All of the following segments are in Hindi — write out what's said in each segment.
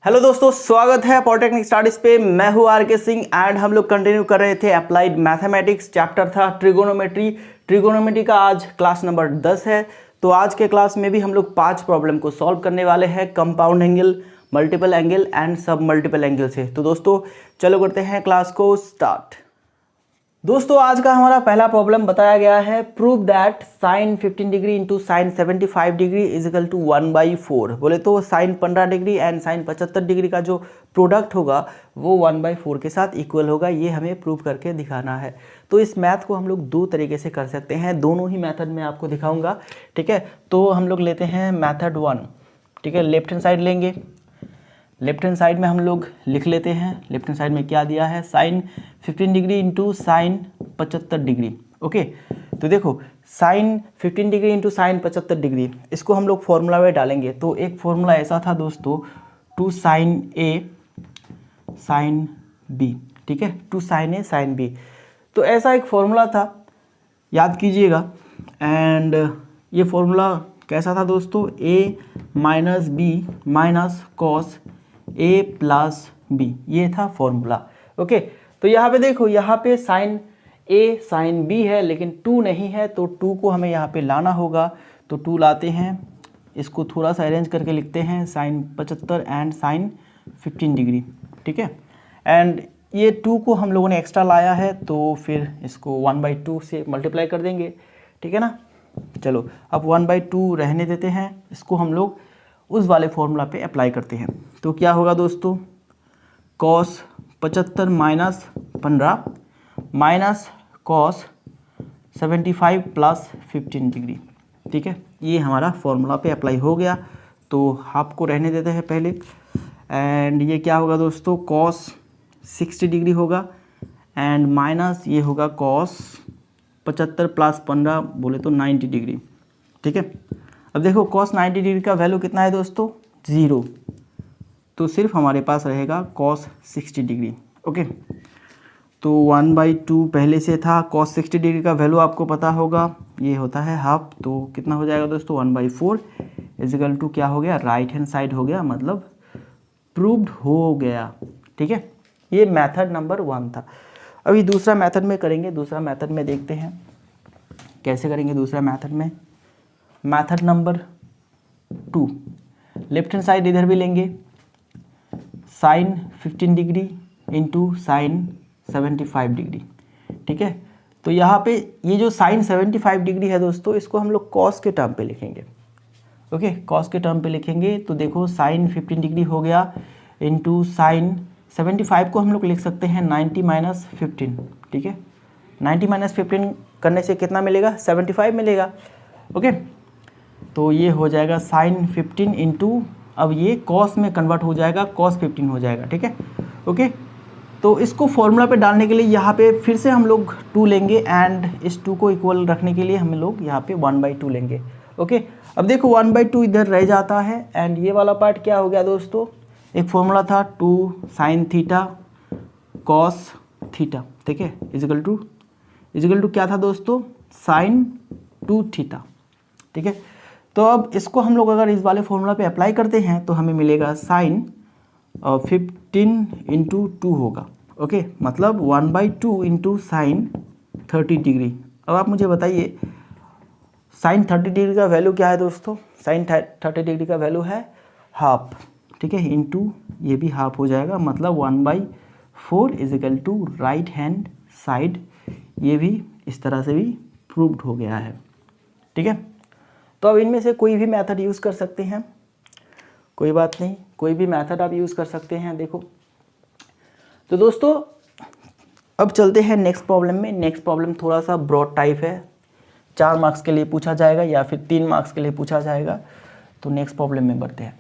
हेलो दोस्तों, स्वागत है पॉलिटेक्निक स्टडीज पे। मैं हूं आर के सिंह एंड हम लोग कंटिन्यू कर रहे थे अप्लाइड मैथमेटिक्स। चैप्टर था ट्रिगोनोमेट्री का आज क्लास नंबर 10 है। तो आज के क्लास में भी हम लोग 5 प्रॉब्लम को सॉल्व करने वाले हैं, compound angle, multiple angle and सब मल्टीपल एंगल से। तो दोस्तों चलो करते हैं क्लास को स्टार्ट। दोस्तों आज का हमारा पहला प्रॉब्लम बताया गया है, prove that sine 15 degree into sine 75 degree is equal to 1/4। बोले तो sine 15 degree and sine 75 degree का जो प्रोडक्ट होगा वो 1/4 के साथ इक्वल होगा। ये हमें प्रूव करके दिखाना है। तो इस मैथ को हम लोग दो तरीके से कर सकते हैं, दोनों ही मेथड में आपको दिखाऊंगा। ठीक है, तो हम लोग लेते हैं मेथड 1। ठीक है, लेफ्ट हैंड साइड लेंगे। लेफ्ट हैंड साइड में हम लोग लिख लेते हैं, लेफ्ट हैंड साइड में क्या दिया है, sine 15 degree into sine 75 degree. Okay, तो देखो sine 15 degree into sine 75 degree, इसको हम लोग फॉर्मूला में डालेंगे। तो एक फॉर्मूला ऐसा था दोस्तों, 2 साइन ए साइन बी। ठीक है, 2 साइन ए साइन बी, तो ऐसा एक फॉर्मूला था, याद कीजिएगा। एंड ये फॉर्मूला कैसा था दोस्तों, ए minus B minus cos A plus B, ये था फॉर्मूला। ओके, तो यहाँ पे देखो, यहाँ पे साइन ए साइन बी है लेकिन 2 नहीं है, तो 2 को हमें यहाँ पे लाना होगा। तो 2 लाते हैं, इसको थोड़ा सा अरेंज करके लिखते हैं, साइन 75 एंड साइन 15 डिग्री। ठीक है, एंड ये 2 को हम लोगों ने एक्स्ट्रा लाया है, तो फिर इसको 1/2 से मल्टीप्लाई कर देंगे। ठीक है ना, चलो अब 1/2 रहने देते हैं, इसको हम लोग उस वाले फॉर्मूला पे अप्लाई करते हैं। तो क्या होगा दोस्तों, cos 75 minus 15 minus cos 75 plus 15 degree. ठीक है, ये हमारा फॉर्मूला पे अप्लाई हो गया। तो हाफ को रहने देते हैं पहले, एंड ये क्या होगा दोस्तों, कॉस 60 डिग्री होगा एंड माइनस ये होगा कॉस 75 प्लस 15 बोले तो 90 डिग्री। ठीक है, अब देखो cos 90 डिग्री का वैल्यू कितना है दोस्तों, 0, तो सिर्फ हमारे पास रहेगा cos 60 डिग्री। ओके, तो 1/2 पहले से था, cos 60 डिग्री का वैल्यू आपको पता होगा, ये होता है हाफ। तो कितना हो जाएगा दोस्तों, 1/4 इज इक्वल टू क्या हो गया, राइट हैंड साइड हो गया, मतलब प्रूव्ड हो गया। ठीक है, ये मेथड नंबर 1 था। अभी दूसरा मेथड में करेंगे, दूसरा मेथड में देखते हैं कैसे करेंगे। दूसरा मेथड में method number 2, left hand side इधर भी लेंगे, sine 15 degree into sine 75 degree. ठीक है, तो यहाँ पे ये जो साइन 75 डिग्री है दोस्तों, इसको हम लोग कॉस के टर्म पे लिखेंगे। ओके, कॉस के टर्म पे लिखेंगे, तो देखो साइन 15 डिग्री हो गया इंटू साइन 75 को हम लोग लिख सकते हैं 90 माइनस 15। ठीक है, 90 माइनस 15 करने से कितना मिलेगा, 75 मिलेगा। ओके, तो ये हो जाएगा साइन 15 इंटू, अब ये कॉस में कन्वर्ट हो जाएगा, कॉस 15 हो जाएगा। ठीक है, ओके, तो इसको फॉर्मूला पे डालने के लिए यहाँ पे फिर से हम लोग 2 लेंगे एंड इस 2 को इक्वल रखने के लिए हम लोग यहाँ पे 1/2 लेंगे। ओके, अब देखो 1/2 इधर रह जाता है एंड ये वाला पार्ट क्या हो गया दोस्तों, एक फॉर्मूला था 2 साइन थीटा कॉस थीटा। ठीक है, इज इक्वल टू क्या था दोस्तों, साइन 2 थीटा। ठीक है, तो अब इसको हम लोग अगर इस वाले फॉर्मूला पे अप्लाई करते हैं तो हमें मिलेगा साइन 15 इंटू 2 होगा। ओके, मतलब 1/2 इंटू साइन 30 डिग्री। अब आप मुझे बताइए साइन 30 डिग्री का वैल्यू क्या है दोस्तों, साइन 30 डिग्री का वैल्यू है हाफ। ठीक है, इंटू ये भी हाफ हो जाएगा, मतलब 1/4 is equal to right hand side. ये भी इस तरह से भी प्रूव्ड हो गया है। ठीक है, तो अब इनमें से कोई भी मेथड यूज़ कर सकते हैं, कोई बात नहीं, कोई भी मेथड आप यूज़ कर सकते हैं। देखो तो दोस्तों अब चलते हैं नेक्स्ट प्रॉब्लम में। नेक्स्ट प्रॉब्लम थोड़ा सा ब्रॉड टाइप है, 4 मार्क्स के लिए पूछा जाएगा या फिर 3 मार्क्स के लिए पूछा जाएगा। तो नेक्स्ट प्रॉब्लम में बढ़ते हैं।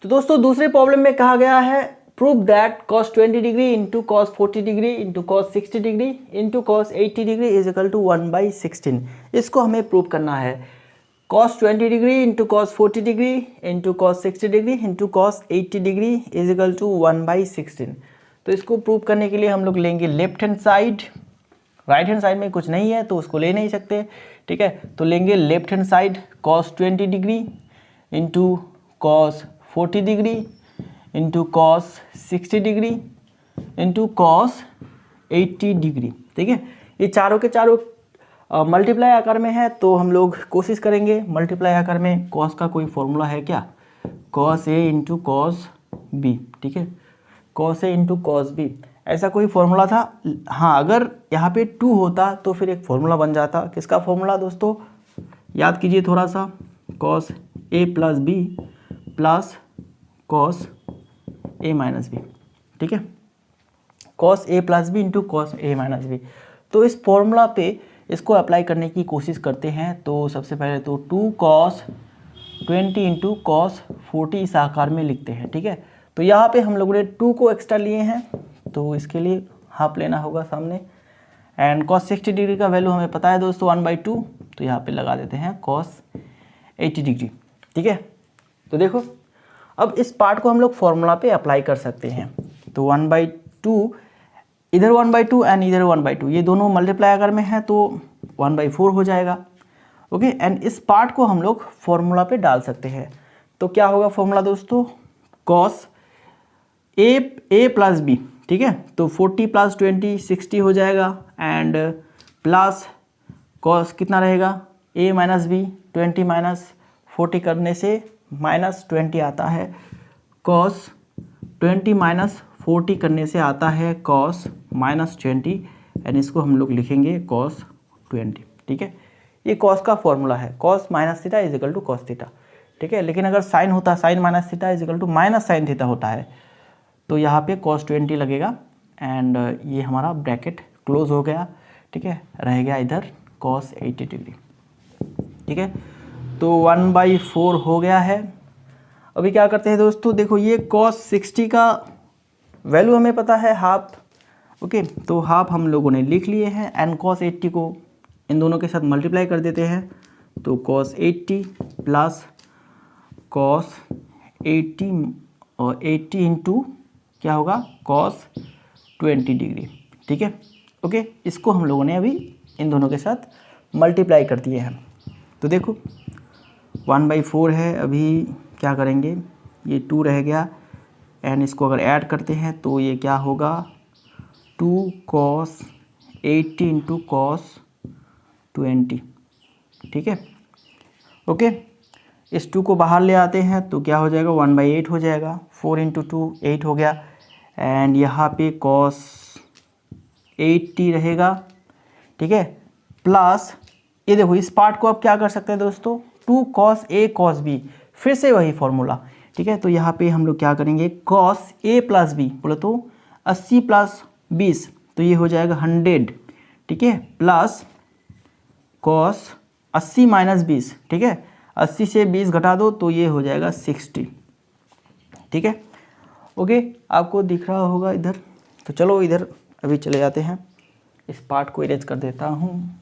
तो दोस्तों दूसरे प्रॉब्लम में कहा गया है, prove that cos 20 degree into cos 40 degree into cos 60 degree into cos 80 degree is equal to 1/16। इसको हमें प्रूव करना है। cos 20 degree into cos 40 degree into cos 60 degree into cos 80 degree is equal to 1/16। तो इसको प्रूव करने के लिए हम लोग लेंगे left hand side, right hand side में कुछ नहीं है तो उसको ले नहीं सकते, ठीक है। तो लेंगे left hand side cos 20 degree into cos 40 degree into cos 60 degree into cos 80 degree, ठीक है। ये चारों के चारों मल्टीप्लाई आकार में है, तो हम लोग कोशिश करेंगे मल्टीप्लाई आकार में। cos का कोई फॉर्मूला है क्या? cos a into cos b, ठीक है, cos a into cos b, ऐसा कोई फॉर्मूला था? हाँ, अगर यहाँ पे 2 होता तो फिर एक फॉर्मूला बन जाता। किसका फॉर्मूला दोस्तों? याद कीजिए थोड़ा सा, cos a plus b plus cos a minus b, ठीक है, cos a plus b into cos a minus b. तो इस फॉर्मूला पे इसको अप्लाई करने की कोशिश करते हैं। तो सबसे पहले तो 2 cos 20 इंटू cos 40 इस आकार में लिखते हैं, ठीक है। तो यहाँ पे हम लोगों ने 2 को एक्स्ट्रा लिए हैं, तो इसके लिए हाफ लेना होगा सामने। एंड cos 60 डिग्री का वैल्यू हमें पता है दोस्तों 1/2, तो यहाँ पे लगा देते हैं cos 80 डिग्री, ठीक है। तो देखो अब इस पार्ट को हम लोग फॉर्मूला पे अप्लाई कर सकते हैं। तो 1/2, इधर 1/2 एंड इधर 1/2, ये दोनों मल्टीप्लाई अगर में है तो 1/4 हो जाएगा, ओके। एंड इस पार्ट को हम लोग फॉर्मूला पे डाल सकते हैं। तो क्या होगा फॉर्मूला दोस्तों? cos a प्लस बी, ठीक है, तो 40 प्लस 20 60 हो जाएगा, एंड प्लस cos कितना रहेगा? a माइनस बी, 20 माइनस 40 करने से -20 आता है, cos 20 माइनस 40 करने से आता है cos -20, एंड इसको हम लोग लिखेंगे cos 20, ठीक है। ये cos का फॉर्मूला है, cos minus theta is equal to cos theta, ठीक है। लेकिन अगर साइन होता, sine minus theta is equal to minus sine theta होता है, तो यहाँ पे cos 20 लगेगा, एंड ये हमारा ब्रैकेट क्लोज हो गया, ठीक है। रह गया इधर cos 80 डिग्री, ठीक है। तो 1/4 हो गया है। अभी क्या करते हैं दोस्तों, देखो ये cos 60 का वैल्यू हमें पता है हाफ, ओके, तो हाफ हम लोगों ने लिख लिए हैं, एंड cos 80 को इन दोनों के साथ मल्टीप्लाई कर देते हैं। तो cos 80 प्लस cos 80 और 80 इंटू क्या होगा cos 20 डिग्री, ठीक है, ओके। इसको हम लोगों ने अभी इन दोनों के साथ मल्टीप्लाई कर दिए हैं। तो देखो 1/4 है, अभी क्या करेंगे, ये 2 रह गया, एंड इसको अगर ऐड करते हैं तो ये क्या होगा 2 cos 80 इंटू cos 20, ठीक है, ओके। इस 2 को बाहर ले आते हैं तो क्या हो जाएगा 1/8 हो जाएगा, 4 इंटू 2 8 हो गया, एंड यहाँ पे cos 80 रहेगा, ठीक है, प्लस ये देखो इस पार्ट को आप क्या कर सकते हैं दोस्तों, 2 cos a cos b, फिर से वही फॉर्मूला, ठीक है। तो यहाँ पे हम लोग क्या करेंगे, cos a प्लस बी बोले तो 80 प्लस 20, तो ये हो जाएगा 100, ठीक है, प्लस cos 80 माइनस 20, ठीक है, 80 से 20 घटा दो तो ये हो जाएगा 60, ठीक है, ओके। आपको दिख रहा होगा इधर। तो चलो इधर अभी चले जाते हैं, इस पार्ट को इरेज कर देता हूँ।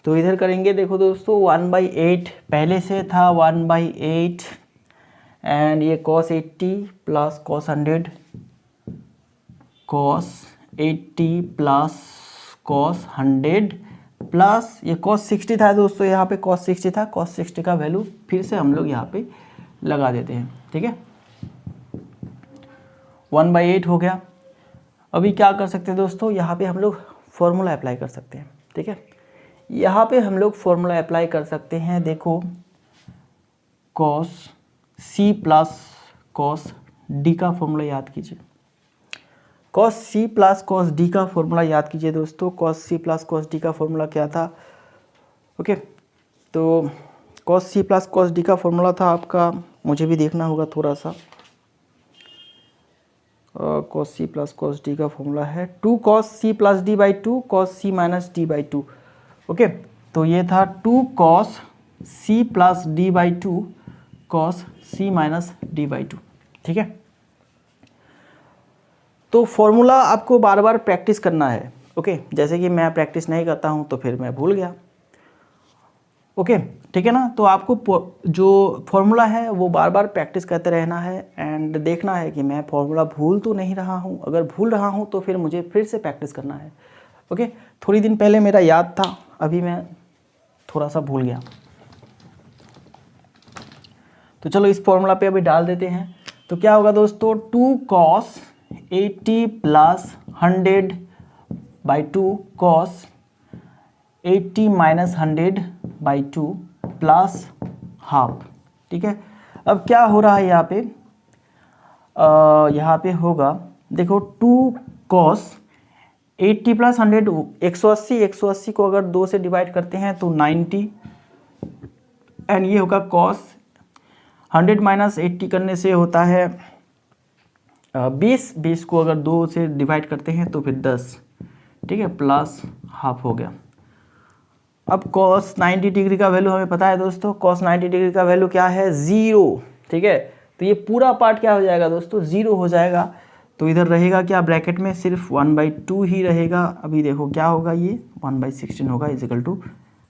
तो इधर करेंगे, देखो दोस्तों 1/8 पहले से था 1/8, एंड ये cos 80 plus cos 100, cos 80 plus cos 100 plus ये cos 60 था दोस्तों, यहाँ पे cos 60 था, cos 60 का वैल्यू फिर से हम लोग यहाँ पे लगा देते हैं, ठीक है। 1/8 हो गया। अभी क्या कर सकते हैं दोस्तों, यहाँ पे हम लोग फॉर्मूला अप्लाई कर सकते हैं, ठीक है। यहाँ पे हम लोग फॉर्मूला अप्लाई कर सकते हैं, देखो cos c plus cos d का फॉर्मूला याद कीजिए, cos c plus cos d का फॉर्मूला याद कीजिए दोस्तों। cos c plus cos d का फॉर्मूला क्या था, ओके। तो cos c plus cos d का फॉर्मूला था आपका, मुझे भी देखना होगा थोड़ा सा, cos c plus cos d का फॉर्मूला है 2 cos c plus d/2 cos c minus d/2, okay. तो ये था 2 cos c plus d/2 cos c minus d/2, ठीक है। तो फॉर्मूला आपको बार बार प्रैक्टिस करना है। ओके, जैसे कि मैं प्रैक्टिस नहीं करता हूँ तो फिर मैं भूल गया। ओके, ठीक है ना। तो आपको जो फॉर्मूला है वो बार बार प्रैक्टिस करते रहना है एंड देखना है कि मैं फॉर्मूला भूल तो नहीं रहा हूँ। अगर भूल रहा हूँ तो फिर मुझे फिर से प्रैक्टिस करना है। ओके, थोड़ी दिन पहले मेरा याद था, अभी मैं थोड़ा सा भूल गया। तो चलो इस फॉर्मूला पे अभी डाल देते हैं। तो क्या होगा दोस्तों, 2 cos 80 plus 100 by 2 cos 80 minus 100 by 2 plus half. ठीक है, अब क्या हो रहा है यहाँ पे होगा, देखो 2 cos 80 प्लस 100 180 को अगर 2 से डिवाइड करते हैं तो 90 एंड ये होगा cos 100 माइनस 80 करने से होता है 20 को अगर 2 से डिवाइड करते हैं तो फिर 10। ठीक है, प्लस हाफ हो गया। अब cos 90 डिग्री का वैल्यू हमें पता है दोस्तों, cos 90 डिग्री का वैल्यू क्या है, 0। ठीक है, तो ये पूरा पार्ट क्या हो जाएगा दोस्तों, 0 हो जाएगा। तो इधर रहेगा क्या, ब्रैकेट में सिर्फ 1/2 ही रहेगा। अभी देखो क्या होगा, ये 1/16 होगा is equal to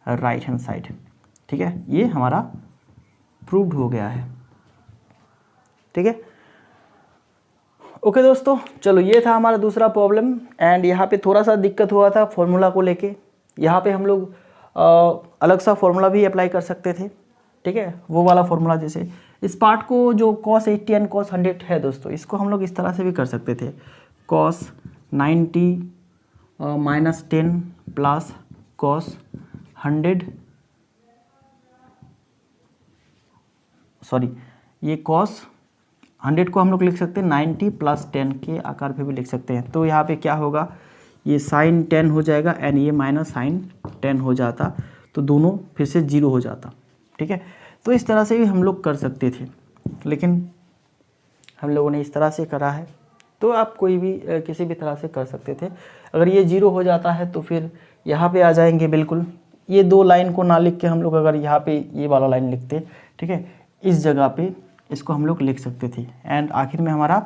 right hand side. ठीक है, ये हमारा प्रूव्ड हो गया है। ठीक है, ओके दोस्तों, चलो ये था हमारा दूसरा प्रॉब्लम एंड यहाँ पे थोड़ा सा दिक्कत हुआ था फॉर्मूला को लेके। यहाँ पे हम लोग अलग सा फॉर्मूला भी अप्लाई कर सकते थे। ठीक है, वो वाला फॉर्मूला, जैसे इस पार्ट को जो cos 80 एंड cos 100 है दोस्तों, इसको हम लोग इस तरह से भी कर सकते थे, cos 90 minus 10 plus cos 100, sorry ये cos 100 को हम लोग लिख सकते हैं 90 प्लस 10 के आकार पे भी लिख सकते हैं। तो यहाँ पे क्या होगा, ये साइन 10 हो जाएगा एंड ये माइनस साइन 10 हो जाता, तो दोनों फिर से 0 हो जाता। ठीक है, तो इस तरह से भी हम लोग कर सकते थे, लेकिन हम लोगों ने इस तरह से करा है। तो आप कोई भी किसी भी तरह से कर सकते थे। अगर ये 0 हो जाता है तो फिर यहाँ पे आ जाएंगे बिल्कुल। ये 2 लाइन को ना लिख के हम लोग अगर यहाँ पे ये वाला लाइन लिखते, ठीक है, इस जगह पे इसको हम लोग लिख सकते थे एंड आखिर में हमारा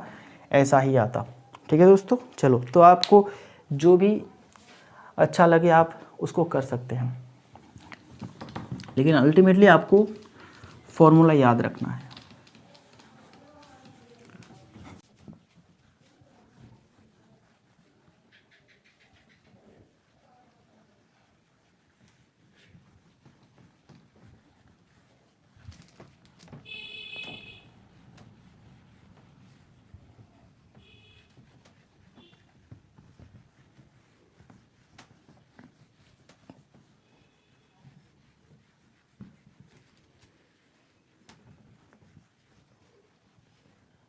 ऐसा ही आता। ठीक है दोस्तों, चलो तो आपको जो भी अच्छा लगे आप उसको कर सकते हैं, लेकिन अल्टीमेटली आपको फॉर्मूला याद रखना है।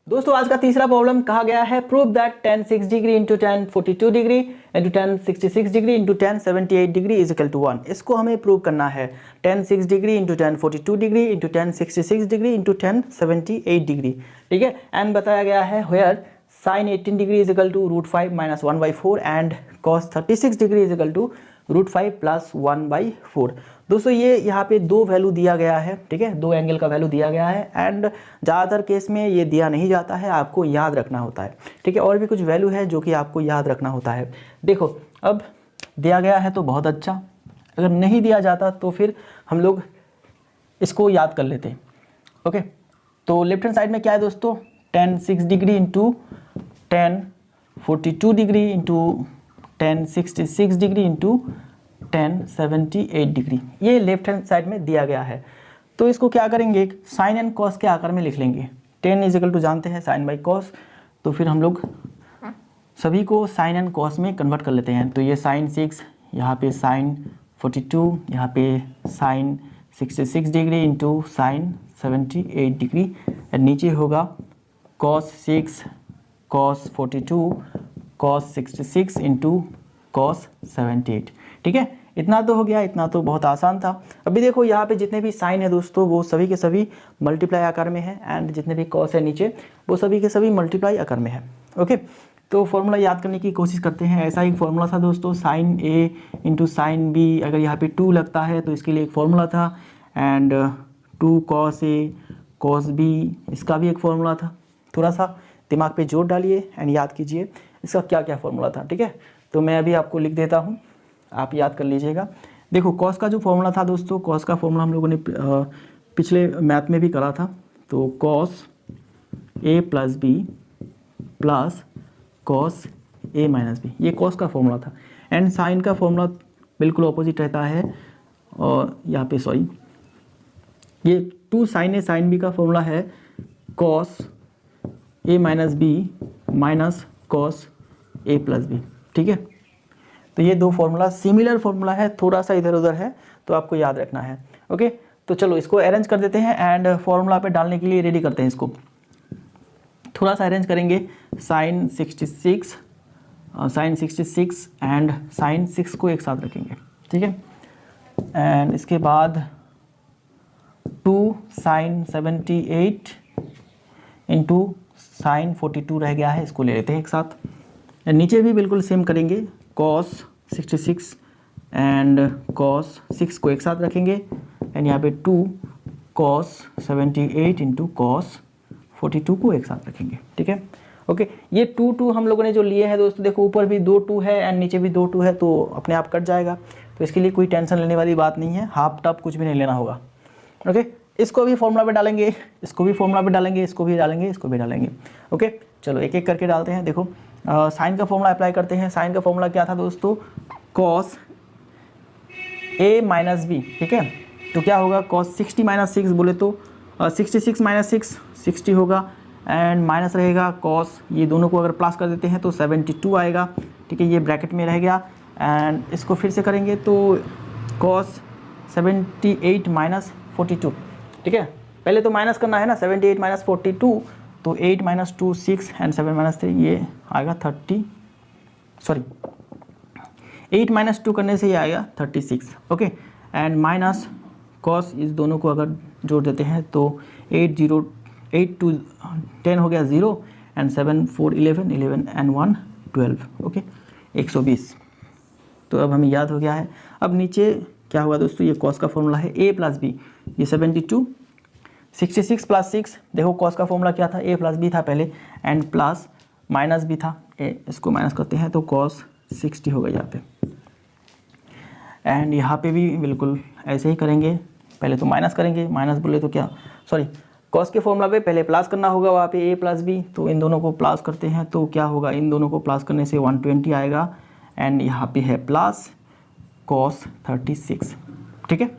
दोस्तों आज का तीसरा प्रॉब्लम कहा गया है, prove that tan 6 degree into tan 42 degree into tan 66 degree into tan 78 degree is equal to 1। इसको हमें प्रूव करना है, tan 6 degree into tan 42 degree into tan 66 degree into tan 78 degree. ठीक है, एंड बताया गया है where sin 18 degree is equal to √5 minus 1/4 and cos 36 degree is equal to √5 plus 1/4। दोस्तों ये यहाँ पे 2 वैल्यू दिया गया है। ठीक है, 2 एंगल का वैल्यू दिया गया है एंड ज़्यादातर केस में ये दिया नहीं जाता है, आपको याद रखना होता है। ठीक है, और भी कुछ वैल्यू है जो कि आपको याद रखना होता है। देखो अब दिया गया है तो बहुत अच्छा, अगर नहीं दिया जाता तो फिर हम लोग इसको याद कर लेते। ओके, तो लेफ्ट हैंड साइड में क्या है दोस्तों, tan 6 degree into tan 42 degree into tan 66 degree into tan 78 degree, ये लेफ्ट हैंड साइड में दिया गया है। तो इसको क्या करेंगे, साइन एंड कॉस के आकार में लिख लेंगे। tan इज इक्वल टू जानते हैं साइन बाई कॉस, तो फिर हम लोग सभी को साइन एंड कॉस में कन्वर्ट कर लेते हैं। तो ये साइन 6, यहाँ पे साइन 42, यहाँ पे sine 66 degree into sine 78 degree and नीचे होगा cos 6 cos 42 cos 66 into cos 78। ठीक है, इतना तो हो गया, इतना तो बहुत आसान था। अभी देखो यहाँ पे जितने भी साइन है दोस्तों वो सभी के सभी मल्टीप्लाई आकार में है एंड जितने भी कॉस है नीचे वो सभी के सभी मल्टीप्लाई आकार में है। ओके, तो फॉर्मूला याद करने की कोशिश करते हैं। ऐसा ही फॉर्मूला था दोस्तों, साइन ए इंटू साइन बी, अगर यहाँ पे 2 लगता है तो इसके लिए एक फॉर्मूला था and 2 cos a cos b, इसका भी एक फॉर्मूला था। थोड़ा सा दिमाग पे जोर डालिए एंड याद कीजिए। इसका क्या क्या फॉर्मूला था, ठीक है। तो मैं अभी आपको लिख देता हूँ, आप याद कर लीजिएगा। देखो कॉस का जो फॉर्मूला था दोस्तों, कॉस का फॉर्मूला हम लोगों ने पिछले मैथ में भी करा था। तो cos A plus b plus cos A minus B, ये कॉस का फॉर्मूला था। एंड साइन का फॉर्मूला बिल्कुल ऑपोजिट रहता है, और यहाँ पे सॉरी, ये 2 साइन ए साइन बी का फॉर्मूला है cos A minus B minus cos A plus B, ठीक है। तो ये 2 फॉर्मूला सिमिलर फॉर्मूला है, थोड़ा सा इधर उधर है, तो आपको याद रखना है। ओके, तो चलो इसको अरेंज कर देते हैं एंड फॉर्मूला पे डालने के लिए रेडी करते हैं इसको। थोड़ा सा अरेंज करेंगे, साइन 66 एंड साइन 6 को एक साथ रखेंगे, ठीक है। एंड इसके बाद 2 साइन 78 इंटू साइन 42 रह गया है, इसको ले लेते हैं एक साथ। नीचे भी बिल्कुल सेम करेंगे, कॉस 66 एंड कॉस 6 को एक साथ रखेंगे, एंड यहाँ पे 2 कॉस 78 इंटू कॉस 42 को एक साथ रखेंगे, ठीक है। ओके, ये 2 हम लोगों ने जो लिए हैं दोस्तों, देखो ऊपर भी 2 2 है एंड नीचे भी 2 2 है, तो अपने आप कट जाएगा, तो इसके लिए कोई टेंशन लेने वाली बात नहीं है, हाफ टॉप कुछ भी नहीं लेना होगा। ओके, इसको भी फॉर्मूला पे डालेंगे, इसको भी फॉर्मूला पे डालेंगे, इसको भी डालेंगे, इसको भी डालेंगे। ओके, चलो एक एक करके डालते हैं। देखो साइन का फॉर्मूला अप्लाई करते हैं। साइन का फॉर्मूला क्या था दोस्तों, कॉस ए माइनस बी, ठीक है। तो क्या होगा, कॉस 60 माइनस 6 बोले तो 66 माइनस 6 60 होगा, एंड माइनस रहेगा कॉस, ये दोनों को अगर प्लस कर देते हैं तो 72 आएगा, ठीक है। ये ब्रैकेट में रह गया, एंड इसको फिर से करेंगे तो कॉस 78 माइनस 42, ठीक है। पहले तो माइनस करना है ना, 78 माइनस 42, तो 8 माइनस 2 6 एंड 7 माइनस 3 ये आएगा 30, सॉरी 8 माइनस 2 करने से ये आएगा 36। ओके, एंड माइनस कॉस, इस दोनों को अगर जोड़ देते हैं तो 8 2 10 हो गया 0, एंड 7 4 11 11 एंड 1 12, ओके 120। तो अब हमें याद हो गया है। अब नीचे क्या होगा दोस्तों, ये कॉस का फॉर्मूला है a प्लस बी, ये 72 66 प्लस 6, देखो कॉस का फॉर्मूला क्या था, a प्लस बी था पहले, एंड प्लस माइनस भी था, इसको माइनस करते हैं तो कॉस 60 होगा यहाँ पे, एंड यहाँ पे भी बिल्कुल ऐसे ही करेंगे। पहले तो माइनस करेंगे, माइनस बोले तो क्या, सॉरी कॉस के फॉर्मूला पे पहले प्लस करना होगा, वहाँ पे a प्लस बी, तो इन दोनों को प्लस करते हैं तो क्या होगा, इन दोनों को प्लस करने से 120 आएगा, एंड यहाँ पे है प्लस कॉस 36, ठीक है।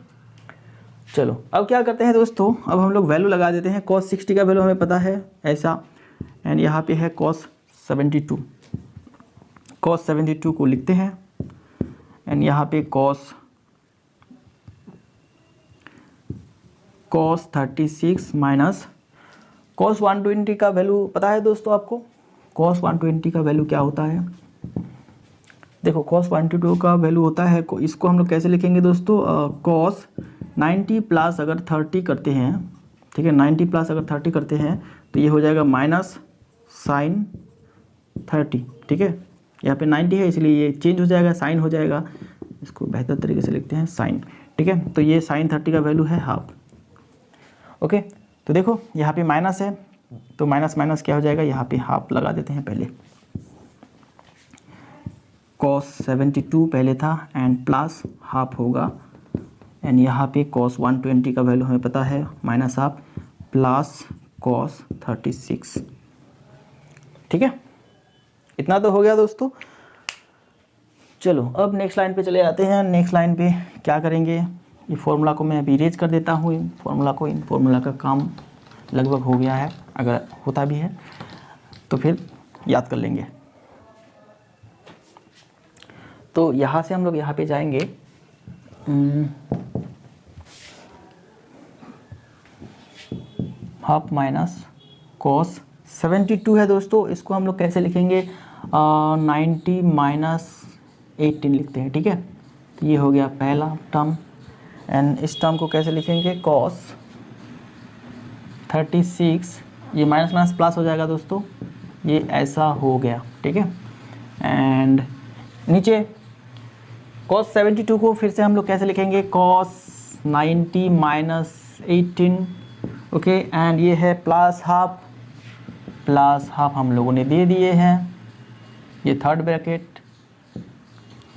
चलो अब क्या करते हैं दोस्तों, अब हम लोग वैल्यू लगा देते हैं। कॉस 60 का वैल्यू हमें पता है ऐसा, एंड यहाँ पे है कॉस 72, कॉस 72 को लिखते हैं, एंड यहाँ पे कॉस 36 माइनस कॉस 120 का वैल्यू पता है दोस्तों आपको, कॉस 120 का वैल्यू क्या होता है। देखो कॉस 122 का वैल्यू होता है, इसको हम लोग कैसे लिखेंगे दोस्तों, कॉस 90 प्लस अगर 30 करते हैं, ठीक है, 90 प्लस अगर 30 करते हैं तो ये हो जाएगा माइनस साइन 30, ठीक है। यहाँ पे 90 है इसलिए ये चेंज हो जाएगा, साइन हो जाएगा, इसको बेहतर तरीके से लिखते हैं साइन, ठीक है। तो ये साइन 30 का वैल्यू है हाफ। ओके, तो देखो यहाँ पे माइनस है, तो माइनस माइनस क्या हो जाएगा, यहाँ पे हाफ लगा देते हैं पहले। कॉस 72 पहले था एंड प्लस हाफ होगा, एंड यहाँ पे कॉस 120 का वैल्यू हमें पता है माइनस हाफ प्लस कॉस 36, ठीक है। इतना तो हो गया दोस्तों। चलो अब नेक्स्ट लाइन पे चले जाते हैं। नेक्स्ट लाइन पे क्या करेंगे, ये फॉर्मूला को मैं अभी इरेज कर देता हूँ, इन फॉर्मूला का काम लगभग हो गया है, अगर होता भी है तो फिर याद कर लेंगे। तो यहाँ से हम लोग यहाँ पे जाएंगे, हाफ माइनस कॉस 72 है दोस्तों, इसको हम लोग कैसे लिखेंगे, 90 माइनस 18 लिखते हैं, ठीक है। तो ये हो गया पहला टर्म, एंड इस टर्म को कैसे लिखेंगे, कॉस 36, ये माइनस माइनस प्लस हो जाएगा दोस्तों, ये ऐसा हो गया, ठीक है। एंड नीचे कॉस 72 को फिर से हम लोग कैसे लिखेंगे, कॉस 90 माइनस 18, ओके, एंड ये है प्लस हाफ हम लोगों ने दे दिए हैं, ये थर्ड ब्रैकेट,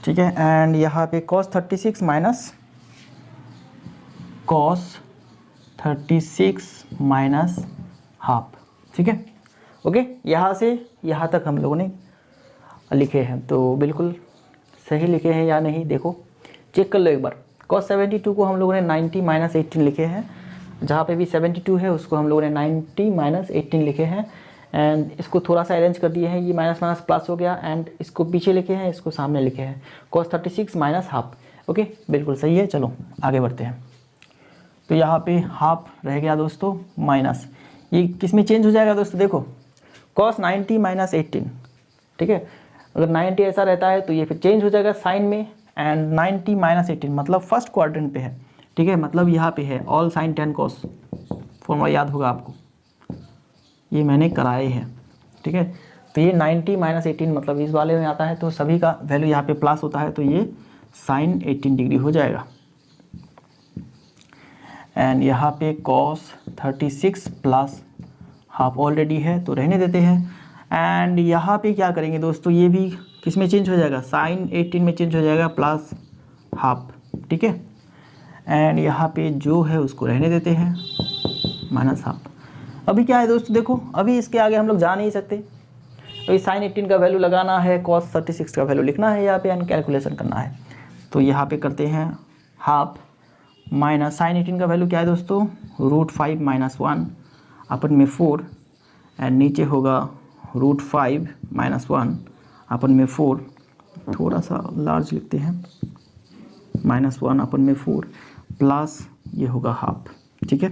ठीक है, एंड यहाँ पे cos 36 minus cos 36 minus half, ठीक है। ओके, यहाँ से यहाँ तक हम लोगों ने लिखे हैं, तो बिल्कुल सही लिखे हैं या नहीं देखो, चेक कर लो एक बार। cos 72 को हम लोगों ने 90 माइनस 18 लिखे हैं, जहाँ पे भी 72 है उसको हम लोगों ने 90 माइनस 18 लिखे हैं, एंड इसको थोड़ा सा अरेंज कर दिए हैं, ये माइनस माइनस प्लस हो गया, एंड इसको पीछे लिखे हैं, इसको सामने लिखे हैं, cos 36 माइनस हाफ। ओके, बिल्कुल सही है। चलो आगे बढ़ते हैं। तो यहाँ पे हाफ रह गया दोस्तों माइनस, ये किस में चेंज हो जाएगा दोस्तों, देखो cos 90 माइनस 18, ठीक है। अगर 90 ऐसा रहता है तो ये फिर चेंज हो जाएगा साइन में, एंड 90 माइनस 18 मतलब फर्स्ट क्वाड्रेंट पे है, ठीक है, मतलब यहाँ पे है ऑल साइन 10 cos, फॉर्मूला याद होगा आपको, ये मैंने कराए हैं, ठीक है। तो ये 90 माइनस 18 मतलब इस वाले में आता है, तो सभी का वैल्यू यहाँ पे प्लस होता है, तो ये साइन 18 डिग्री हो जाएगा। एंड यहाँ पे cos 36 प्लस हाफ ऑलरेडी है तो रहने देते हैं। एंड यहाँ पे क्या करेंगे दोस्तों, ये भी किस में चेंज हो जाएगा, साइन 18 में चेंज हो जाएगा प्लस हाफ, ठीक है। एंड यहाँ पे जो है उसको रहने देते हैं माइनस हाफ। अभी क्या है दोस्तों, देखो अभी इसके आगे हम लोग जा नहीं सकते, अभी साइन 18 का वैल्यू लगाना है, cos 36 का वैल्यू लिखना है यहाँ पे, एंड कैलकुलेशन करना है। तो यहाँ पे करते हैं हाफ माइनस साइन 18 का वैल्यू क्या है दोस्तों, √5 माइनस 1 अपन में 4, एंड नीचे होगा √5 माइनस 1 अपन में 4, थोड़ा सा लार्ज लिखते हैं, -1 अपन में 4 प्लस ये होगा हाफ, ठीक है।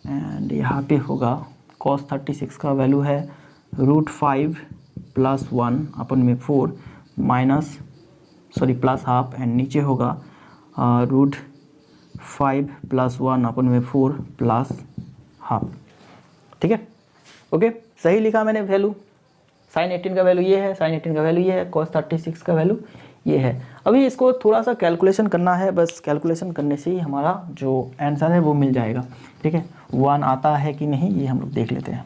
एंड यहाँ पे होगा cos 36 का वैल्यू है √5 प्लस 1 अपन में 4 प्लस हाफ, एंड नीचे होगा √5 प्लस 1 अपन में 4 प्लस हाफ, ठीक है। ओके, सही लिखा मैंने वैल्यू, साइन 18 का वैल्यू ये है, साइन 18 का वैल्यू ये है, cos 36 का वैल्यू ये है। अभी इसको थोड़ा सा कैलकुलेशन करना है, बस कैलकुलेशन करने से ही हमारा जो आंसर है वो मिल जाएगा, ठीक है। 1 आता है कि नहीं ये हम लोग देख लेते हैं।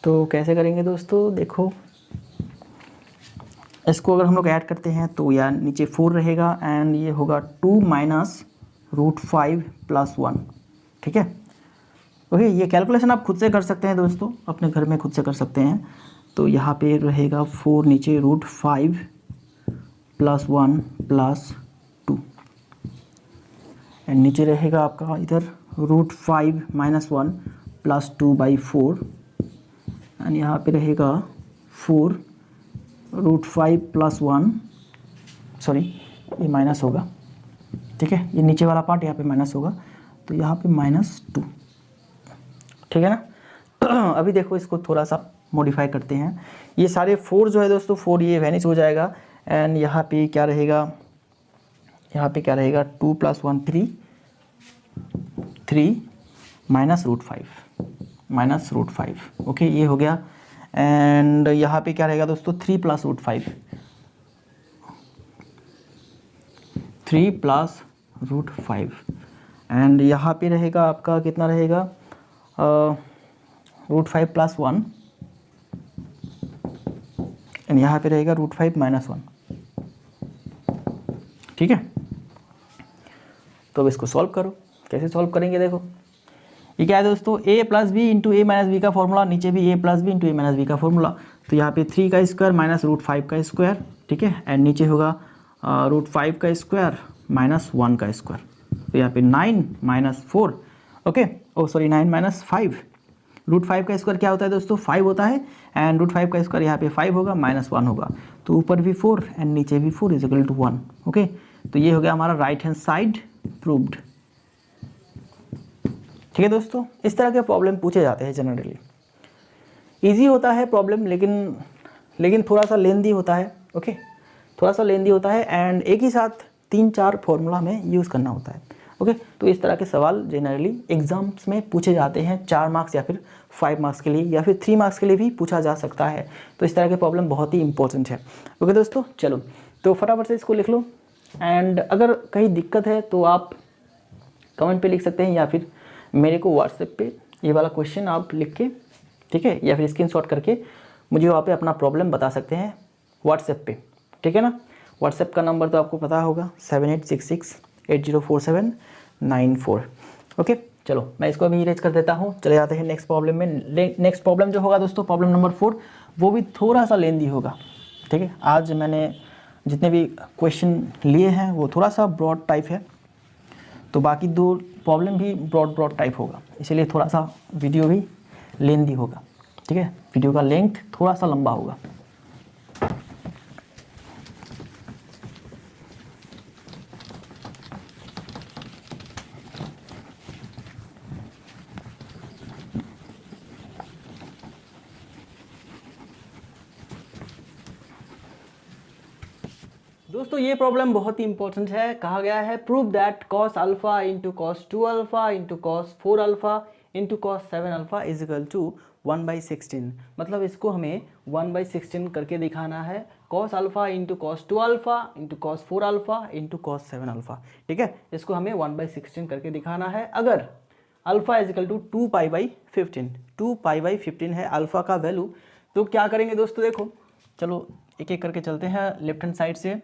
तो कैसे करेंगे दोस्तों, देखो इसको अगर हम लोग ऐड करते हैं तो यार नीचे 4 रहेगा, एंड ये होगा 2 माइनस √5 प्लस 1, ठीक है। ओके, ये कैलकुलेशन आप खुद से कर सकते हैं दोस्तों, अपने घर में खुद से कर सकते हैं। तो यहाँ पे रहेगा 4 नीचे √5 प्लस 1 प्लस 2, एंड नीचे रहेगा आपका इधर √5 माइनस 1 प्लस 2/4, एंड यहाँ पे रहेगा 4 √5 प्लस 1, सॉरी ये माइनस होगा, ठीक है, ये नीचे वाला पार्ट यहाँ पे माइनस होगा, तो यहाँ पे -2, ठीक है ना। अभी देखो इसको थोड़ा सा मॉडिफाई करते हैं, ये सारे 4 जो है दोस्तों 4 ये वैनिश हो जाएगा, एंड यहाँ पे क्या रहेगा, 2 प्लस 1 3 माइनस √5, ओके ये हो गया। एंड यहाँ पे क्या रहेगा दोस्तों 3 प्लस √5, एंड यहाँ पे रहेगा आपका कितना रहेगा √5 प्लस 1, एंड यहाँ पे रहेगा √5 माइनस 1, ठीक है। तो अब इसको सॉल्व करो, कैसे सॉल्व करेंगे देखो, ये क्या है दोस्तों a plus b into a minus b का फॉर्मूला, नीचे भी a plus b into a minus b का फॉर्मूला, तो यहाँ पे 3 का स्क्वायर माइनस √5 का स्क्वायर, ठीक है, एंड नीचे होगा √5 का स्क्वायर माइनस 1 का स्क्वायर, तो यहाँ पे 9 माइनस 4, ओके, 9 माइनस 5, √5 का स्क्वायर क्या होता है दोस्तों 5 होता है, एंड √5 का स्क्वायर यहाँ पे 5 होगा माइनस 1 होगा, तो ऊपर भी 4 एंड नीचे भी 4 इज इक्वल टू 1, ओके। तो ये हो गया हमारा राइट हैंड साइड प्रूव्ड, ठीक है दोस्तों। इस तरह के प्रॉब्लम पूछे जाते हैं जनरली, इजी होता है प्रॉब्लम, लेकिन थोड़ा सा लेंदी होता है, ओके, थोड़ा सा लेंदी होता है, एंड एक ही साथ 3-4 फॉर्मूला में यूज़ करना होता है, ओके। तो इस तरह के सवाल जनरली एग्जाम्स में पूछे जाते हैं, 4 मार्क्स या फिर 5 मार्क्स के लिए या फिर 3 मार्क्स के लिए भी पूछा जा सकता है, तो इस तरह के प्रॉब्लम बहुत ही इंपॉर्टेंट है, ओके दोस्तों। चलो तो फटाफट से इसको लिख लो, एंड अगर कहीं दिक्कत है तो आप कमेंट पे लिख सकते हैं, या फिर मेरे को व्हाट्सएप पे ये वाला क्वेश्चन आप लिख के ठीक है, या फिर स्क्रीनशॉट करके मुझे वहाँ पे अपना प्रॉब्लम बता सकते हैं व्हाट्सएप पे, ठीक है ना। व्हाट्सएप का नंबर तो आपको पता होगा 7866804794। ओके, चलो मैं इसको अभी इरेज कर देता हूँ। चले जाते हैं नेक्स्ट प्रॉब्लम में। नेक्स्ट प्रॉब्लम जो होगा दोस्तों, प्रॉब्लम नंबर 4, वो भी थोड़ा सा लेंदी होगा, ठीक है। आज मैंने जितने भी क्वेश्चन लिए हैं वो थोड़ा सा ब्रॉड टाइप है, तो बाकी 2 प्रॉब्लम भी ब्रॉड टाइप होगा, इसीलिए थोड़ा सा वीडियो भी लेंदी होगा, ठीक है। वीडियो का लेंथ थोड़ा सा लंबा होगा। दोस्तों ये प्रॉब्लम बहुत ही इंपॉर्टेंट है। कहा गया है prove that cos alpha into cos 2 alpha into cos 4 alpha into cos 7 alpha is equal to 1/16। मतलब इसको हमें 1/16 करके दिखाना है। cos alpha into cos 2 alpha into cos 4 alpha into cos 7 alpha, ठीक है। इसको हमें 1/16 करके दिखाना है। अगर अल्फा इज इक्वल टू 2π/15, 2π/15 है अल्फा का वैल्यू, तो क्या करेंगे दोस्तों, देखो चलो एक एक करके चलते हैं लेफ्ट हैंड साइड से।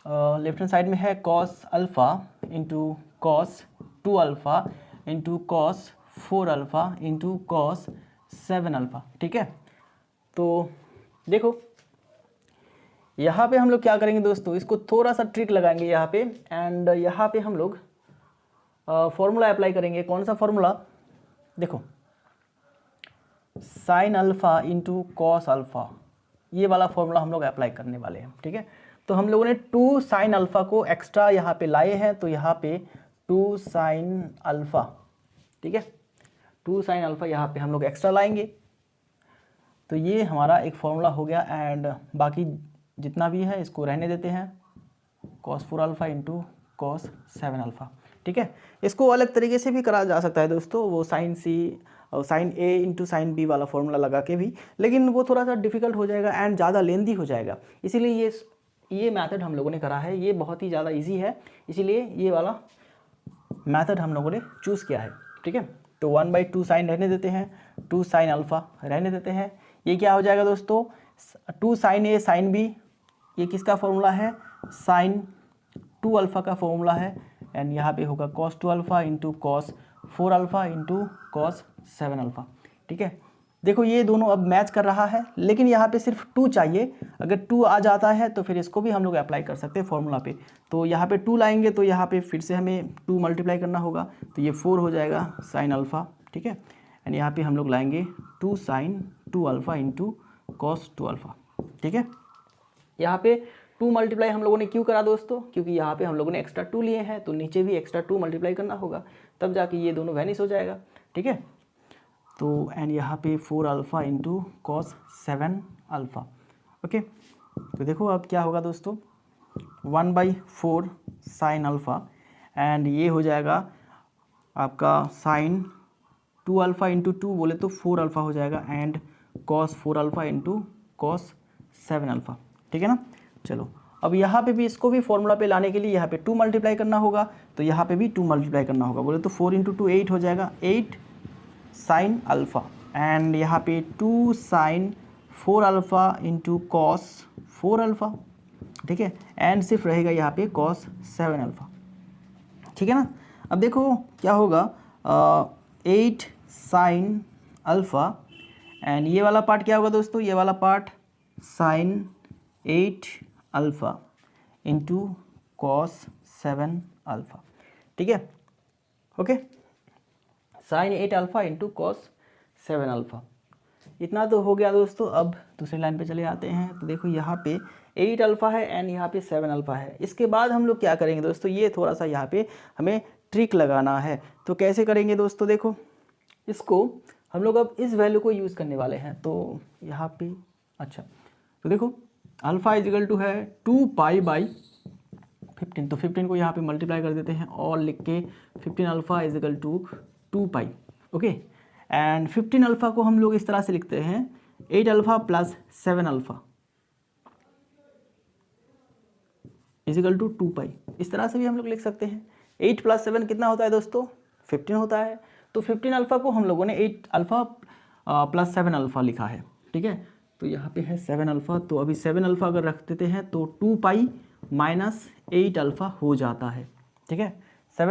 लेफ्ट हैंड साइड में है cos alpha into cos 2 alpha into cos 4 alpha into cos 7 alpha, ठीक है। तो देखो यहाँ पे हम लोग क्या करेंगे दोस्तों, इसको थोड़ा सा ट्रिक लगाएंगे यहाँ पे, एंड यहाँ पे हम लोग फॉर्मूला अप्लाई करेंगे। कौन सा फॉर्मूला, देखो sign alpha into cos alpha, ये वाला फॉर्मूला हम लोग अप्लाई करने वाले हैं, ठीक है। तो हम लोगों ने 2 साइन अल्फ़ा को एक्स्ट्रा यहाँ पे लाए हैं, तो यहाँ पे 2 साइन अल्फ़ा, ठीक है, 2 साइन अल्फ़ा यहाँ पे हम लोग एक्स्ट्रा लाएंगे। तो ये हमारा एक फॉर्मूला हो गया, एंड बाकी जितना भी है इसको रहने देते हैं, cos 4 alpha into cos 7 alpha, ठीक है। इसको अलग तरीके से भी करा जा सकता है दोस्तों, वो साइन सी और साइन ए इंटू साइन बी वाला फॉर्मूला लगा के भी, लेकिन वो थोड़ा सा डिफिकल्ट हो जाएगा एंड ज़्यादा लेंदी हो जाएगा। इसीलिए ये मेथड हम लोगों ने करा है, ये बहुत ही ज़्यादा इजी है, इसीलिए ये वाला मेथड हम लोगों ने चूज़ किया है, ठीक है। तो 1/2 साइन रहने देते हैं, 2 साइन अल्फ़ा रहने देते हैं। ये क्या हो जाएगा दोस्तों, 2 साइन ए साइन बी, ये किसका फॉर्मूला है, साइन 2 अल्फ़ा का फॉर्मूला है, एंड यहाँ पे होगा cos 2 alpha into cos 4 alpha into cos 7 alpha, ठीक है। देखो ये दोनों अब मैच कर रहा है, लेकिन यहाँ पे सिर्फ 2 चाहिए। अगर 2 आ जाता है तो फिर इसको भी हम लोग अप्लाई कर सकते हैं फॉर्मूला पे। तो यहाँ पे 2 लाएंगे तो यहाँ पे फिर से हमें 2 मल्टीप्लाई करना होगा, तो ये 4 हो जाएगा साइन अल्फ़ा, ठीक है। एंड यहाँ पे हम लोग लाएंगे 2 sine 2 alpha into cos 2 alpha, ठीक है। यहाँ पे 2 मल्टीप्लाई हम लोगों ने क्यों करा दोस्तों, क्योंकि यहाँ पे हम लोगों ने एक्स्ट्रा 2 लिए हैं, तो नीचे भी एक्स्ट्रा 2 मल्टीप्लाई करना होगा, तब जाके ये दोनों वैनिश हो जाएगा, ठीक है। तो एंड यहाँ पे 4 alpha into cos 7 alpha, okay. तो देखो अब क्या होगा दोस्तों, 1/4 साइन अल्फ़ा, एंड ये हो जाएगा आपका साइन 2 अल्फ़ा इंटू 2 बोले तो 4 अल्फ़ा हो जाएगा, and cos 4 alpha into cos 7 alpha, ठीक है ना। चलो अब यहाँ पे भी इसको भी फॉर्मूला पे लाने के लिए यहाँ पे 2 मल्टीप्लाई करना होगा, तो यहाँ पे भी 2 मल्टीप्लाई करना होगा, बोले तो 4 इंटू 2 8 हो जाएगा, 8 साइन अल्फ़ा, एंड यहाँ पे 2 sine 4 alpha into cos 4 alpha, ठीक है, एंड सिर्फ रहेगा यहाँ पे cos 7 अल्फ़ा, ठीक है ना। अब देखो क्या होगा, 8 साइन अल्फ़ा, एंड ये वाला पार्ट क्या होगा दोस्तों, ये वाला part sine 8 alpha into cos 7 alpha, ठीक है, okay. Sine 8 alpha into cos 7 alpha, इतना तो हो गया दोस्तों। अब दूसरी लाइन पे चले आते हैं, तो देखो यहाँ पे 8 अल्फ़ा है एंड यहाँ पे 7 अल्फ़ा है। इसके बाद हम लोग क्या करेंगे दोस्तों, ये थोड़ा सा यहाँ पे हमें ट्रिक लगाना है। तो कैसे करेंगे दोस्तों, देखो इसको हम लोग अब इस वैल्यू को यूज़ करने वाले हैं, तो यहाँ पे अच्छा, तो देखो अल्फ़ा इज इक्वल टू है 2π/15, तो 15 को यहाँ पे मल्टीप्लाई कर देते हैं और लिख के 15 alpha is equal to 2π, okay. And 15 alpha को हम लोग इस तरह से लिखते हैं 8 alpha plus 7 alpha is equal to 2π, इस तरह से भी हम लोग लिख सकते हैं। 8 प्लस 7 कितना होता है दोस्तों, 15 होता है। तो 15 अल्फ़ा को हम लोगों ने 8 अल्फ़ा प्लस 7 अल्फ़ा लिखा है, ठीक है। तो यहाँ पे है 7 अल्फ़ा, तो अभी 7 अल्फ़ा अगर रख देते हैं तो 2 पाई माइनस 8 अल्फ़ा हो जाता है, ठीक है। 7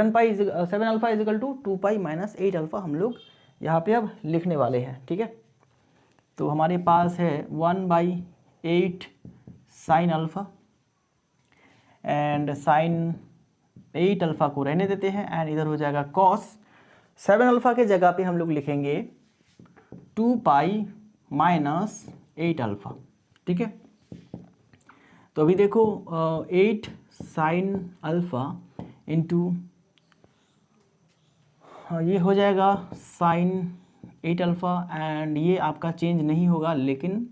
alpha is equal to 2 pi minus 8 alpha हम लोग यहाँ पे अब लिखने वाले हैं, ठीक है। तो हमारे पास है 1/8 sine alpha, and sine 8 alpha को रहने देते हैं, एंड इधर हो जाएगा कॉस 7 अल्फ़ा के जगह पे हम लोग लिखेंगे 2 पाई माइनस 8 अल्फ़ा, ठीक है। तो अभी देखो 8 साइन अल्फ़ा इंटू ये हो जाएगा साइन 8 अल्फ़ा, एंड ये आपका चेंज नहीं होगा, लेकिन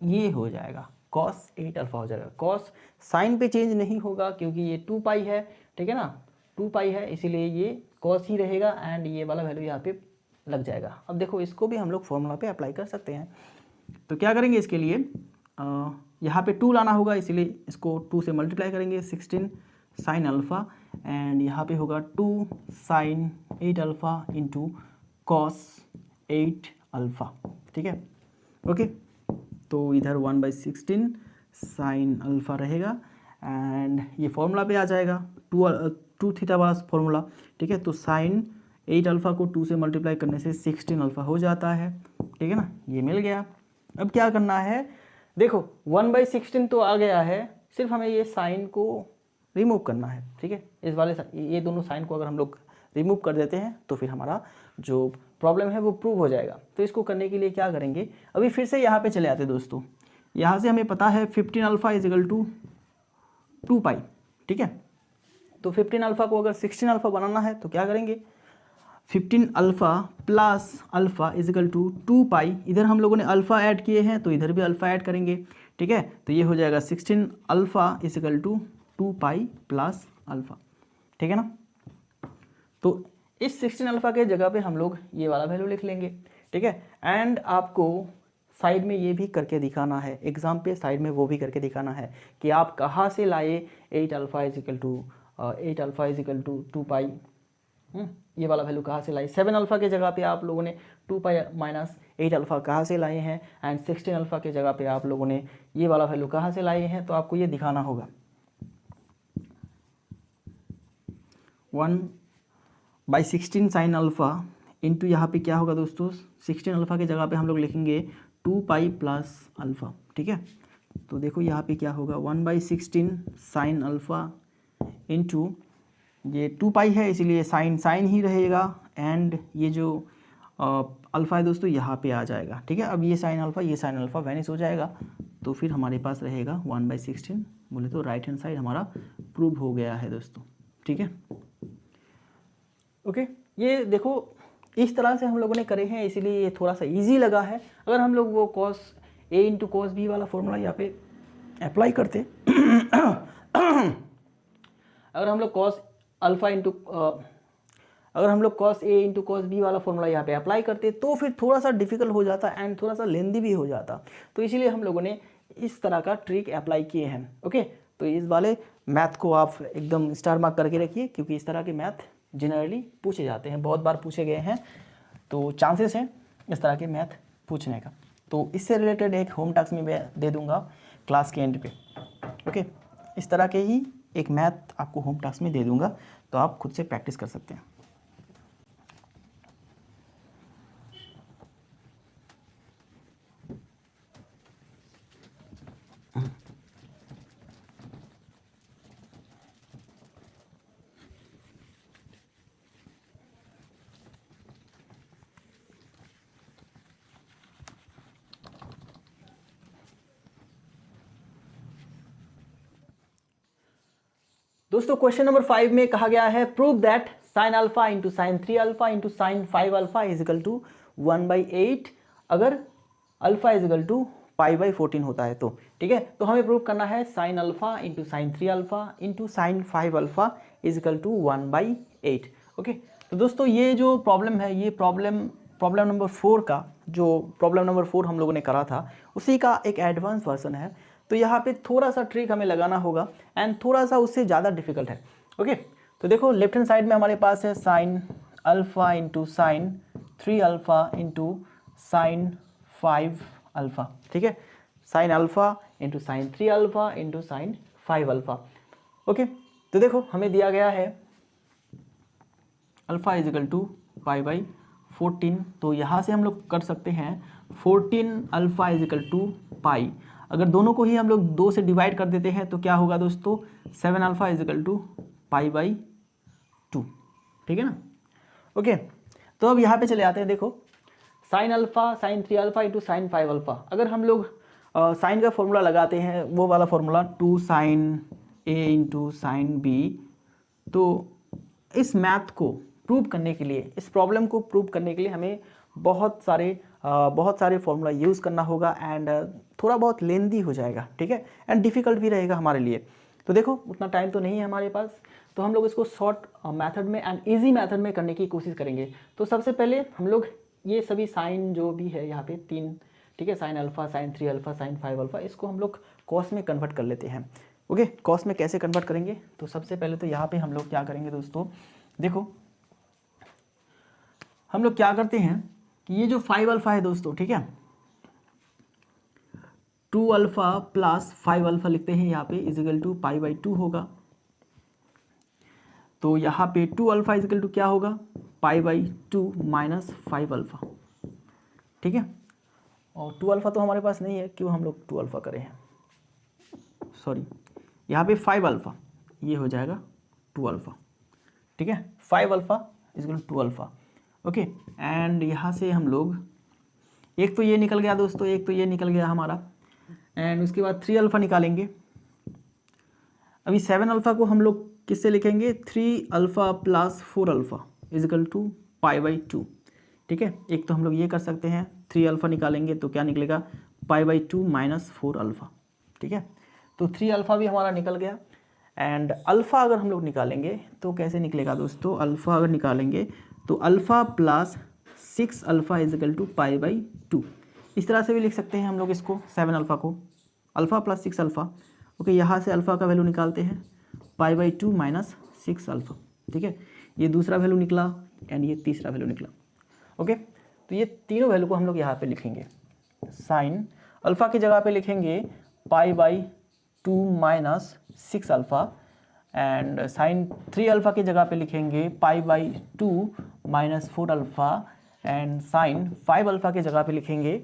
ये हो जाएगा कॉस 8 अल्फ़ा हो जाएगा। कॉस साइन पे चेंज नहीं होगा क्योंकि ये 2 पाई है, ठीक है ना, 2 पाई है, इसीलिए ये कॉस ही रहेगा, एंड ये वाला वैल्यू यहाँ पे लग जाएगा। अब देखो इसको भी हम लोग फॉर्मूला पे अप्लाई कर सकते हैं। तो क्या करेंगे इसके लिए, यहाँ पे 2 लाना होगा, इसीलिए इसको 2 से मल्टीप्लाई करेंगे, 16 साइन अल्फ़ा, एंड यहाँ पे होगा 2 sine 8 alpha into cos 8 alpha, ठीक है, ओके। तो इधर 1/16 साइन अल्फ़ा रहेगा, एंड ये फॉर्मूला पे आ जाएगा 2 थीटा वाला फॉर्मूला, ठीक है। तो साइन 8 अल्फ़ा को 2 से मल्टीप्लाई करने से 16 अल्फ़ा हो जाता है, ठीक है ना, ये मिल गया। अब क्या करना है, देखो 1/16 तो आ गया है, सिर्फ हमें ये साइन को रिमूव करना है, ठीक है। इस वाले ये दोनों साइन को अगर हम लोग रिमूव कर देते हैं तो फिर हमारा जो प्रॉब्लम है वो प्रूव हो जाएगा। तो इसको करने के लिए क्या करेंगे, अभी फिर से यहाँ पे चले आते दोस्तों। यहाँ से हमें पता है 15 अल्फ़ा इजिकल टू 2 पाई, ठीक है। तो 15 अल्फ़ा को अगर 16 अल्फ़ा बनाना है तो क्या करेंगे, 15 alpha plus alpha is equal to 2 pi, इधर हम लोगों ने अल्फ़ा ऐड किए हैं तो इधर भी अल्फ़ा ऐड करेंगे, ठीक है। तो ये हो जाएगा 16 alpha is equal to 2 pi plus alpha, ठीक है ना। तो इस 16 अल्फ़ा के जगह पे हम लोग ये वाला वैल्यू लिख लेंगे, ठीक है। एंड आपको साइड में ये भी करके दिखाना है, एग्जाम पे साइड में वो भी करके दिखाना है कि आप कहाँ से लाए 8 अल्फ़ा इजिकल टू 2 पाई, ये वाला वैल्यू कहाँ से लाए। 7 अल्फ़ा के जगह पे आप लोगों ने 2 पाई माइनस 8 अल्फ़ा कहाँ से लाए हैं, एंड 16 अल्फ़ा के जगह पे आप लोगों ने ये वाला वैल्यू कहाँ से लाए हैं। तो आपको ये दिखाना होगा 1/16 साइन अल्फ़ा इंटू यहाँ पे क्या होगा दोस्तों, 16 अल्फ़ा के जगह पे हम लोग लिखेंगे 2 पाई प्लस अल्फ़ा, ठीक है। तो देखो यहाँ पे क्या होगा 1/16 साइन अल्फ़ा इंटू ये 2 पाई है इसीलिए साइन ही रहेगा, एंड ये जो अल्फ़ा है दोस्तों यहाँ पे आ जाएगा, ठीक है। अब ये साइन अल्फ़ा वैनिश हो जाएगा, तो फिर हमारे पास रहेगा 1/16, बोले तो राइट हैंड साइड हमारा प्रूव हो गया है दोस्तों, ठीक है, ओके। ये देखो इस तरह से हम लोगों ने करे हैं, इसीलिए ये थोड़ा सा इजी लगा है। अगर हम लोग वो cos A into cos B वाला फॉर्मूला यहाँ पे अप्लाई करते अगर हम लोग cos A into cos B वाला फॉर्मूला यहाँ पे अप्लाई करते तो फिर थोड़ा सा डिफिकल्ट हो जाता एंड थोड़ा सा लेंदी भी हो जाता। तो इसीलिए हम लोगों ने इस तरह का ट्रिक अप्लाई किए हैं, ओके। तो इस वाले मैथ को आप एकदम स्टार मार्क करके रखिए, क्योंकि इस तरह के मैथ जनरली पूछे जाते हैं, बहुत बार पूछे गए हैं, तो चांसेस हैं इस तरह के मैथ पूछने का। तो इससे रिलेटेड एक होम टास्क में मैं दे दूंगा क्लास के एंड पे, ओके। इस तरह के ही एक मैथ आपको होम टास्क में दे दूंगा, तो आप खुद से प्रैक्टिस कर सकते हैं। दोस्तों क्वेश्चन नंबर 5 में कहा गया है prove that sine alpha into sine 3 alpha into sine 5 alpha is equal to 1/8 अगर अल्फा इजिकल टू π/14 होता है तो, ठीक है। तो हमें प्रूव करना है sine alpha into sine 3 alpha into sine 5 alpha is equal to 1/8, okay. तो दोस्तों ये जो प्रॉब्लम है, ये प्रॉब्लम नंबर 4 का, जो प्रॉब्लम नंबर 4 हम लोगों ने करा था उसी का एक एडवांस वर्जन है। तो यहाँ पे थोड़ा सा ट्रिक हमें लगाना होगा एंड थोड़ा सा उससे ज़्यादा डिफिकल्ट है, ओके। तो देखो लेफ्ट हैंड साइड में हमारे पास है sine alpha into sine 3 alpha into sine 5 alpha, ठीक है, sine alpha into sine 3 alpha into sine 5 alpha. Okay, तो देखो हमें दिया गया है alpha is equal to pi by 14, तो यहाँ से हम लोग कर सकते हैं 14 अल्फ़ा इज इक्वल टू पाई। अगर दोनों को ही हम लोग 2 से डिवाइड कर देते हैं तो क्या होगा दोस्तों, 7 alpha is equal to pi by 2, ठीक है ना। ओके, तो अब यहाँ पे चले आते हैं। देखो sine alpha sine 3 alpha into sine 5 alpha, अगर हम लोग साइन का फॉर्मूला लगाते हैं, वो वाला फॉर्मूला 2 साइन ए इंटू साइन बी, तो इस मैथ को प्रूव करने के लिए, इस प्रॉब्लम को प्रूव करने के लिए हमें बहुत सारे फॉर्मूला यूज़ करना होगा एंड थोड़ा बहुत लेंदी हो जाएगा, ठीक है, एंड डिफ़िकल्ट भी रहेगा हमारे लिए। तो देखो उतना टाइम तो नहीं है हमारे पास, तो हम लोग इसको शॉर्ट मेथड में एंड इजी मेथड में करने की कोशिश करेंगे। तो सबसे पहले हम लोग ये सभी साइन जो भी है यहाँ पे 3, ठीक है, sine alpha sine 3 alpha sine 5 alpha, इसको हम लोग कॉस में कन्वर्ट कर लेते हैं। ओके, कॉस में कैसे कन्वर्ट करेंगे, तो सबसे पहले तो यहाँ पे हम लोग क्या करेंगे दोस्तों, देखो हम लोग क्या करते हैं कि ये जो 5 अल्फ़ा है दोस्तों, ठीक है, 2 अल्फ़ा प्लस 5 अल्फ़ा लिखते हैं यहाँ पे इजिकल टू पाई बाई 2 होगा। तो यहाँ पे 2 अल्फ़ा इजिकल टू क्या होगा, पाई बाई 2 माइनस 5 अल्फ़ा, ठीक है। और 2 अल्फ़ा तो हमारे पास नहीं है, क्यों हम लोग 2 अल्फ़ा करें हैं, सॉरी, यहाँ पे 5 अल्फ़ा, ये हो जाएगा 2 अल्फ़ा, ठीक है, 5 alpha is equal to 2 alpha. Okay, and यहाँ से हम लोग एक तो ये निकल गया दोस्तों, एक तो ये निकल गया हमारा, एंड उसके बाद 3 अल्फ़ा निकालेंगे। अभी 7 अल्फ़ा को हम लोग किससे लिखेंगे, 3 alpha plus 4 alpha is equal to pi by 2, ठीक है। एक तो हम लोग ये कर सकते हैं, 3 अल्फ़ा निकालेंगे तो क्या निकलेगा, पाई बाई 2 माइनस 4 अल्फ़ा, ठीक है। तो 3 अल्फ़ा भी हमारा निकल गया। एंड अल्फ़ा अगर हम लोग निकालेंगे तो कैसे निकलेगा दोस्तों, अल्फ़ा अगर निकालेंगे तो alpha plus 6 alpha is equal to pi by 2, इस तरह से भी लिख सकते हैं हम लोग इसको, 7 अल्फ़ा को, अल्फ़ा प्लस 6 अल्फ़ा। ओके, यहाँ से अल्फ़ा का वैल्यू निकालते हैं, पाई बाई 2 माइनस 6 अल्फ़ा, ठीक है, ये दूसरा वैल्यू निकला एंड ये तीसरा वैल्यू निकला। ओके, तो ये तीनों वैल्यू को हम लोग यहाँ पे लिखेंगे, साइन अल्फ़ा की जगह पे लिखेंगे pi by 2 minus 6 alpha, and sine 3 alpha की जगह पे लिखेंगे pi by 2 minus 4 alpha, and sine 5 alpha की जगह पे लिखेंगे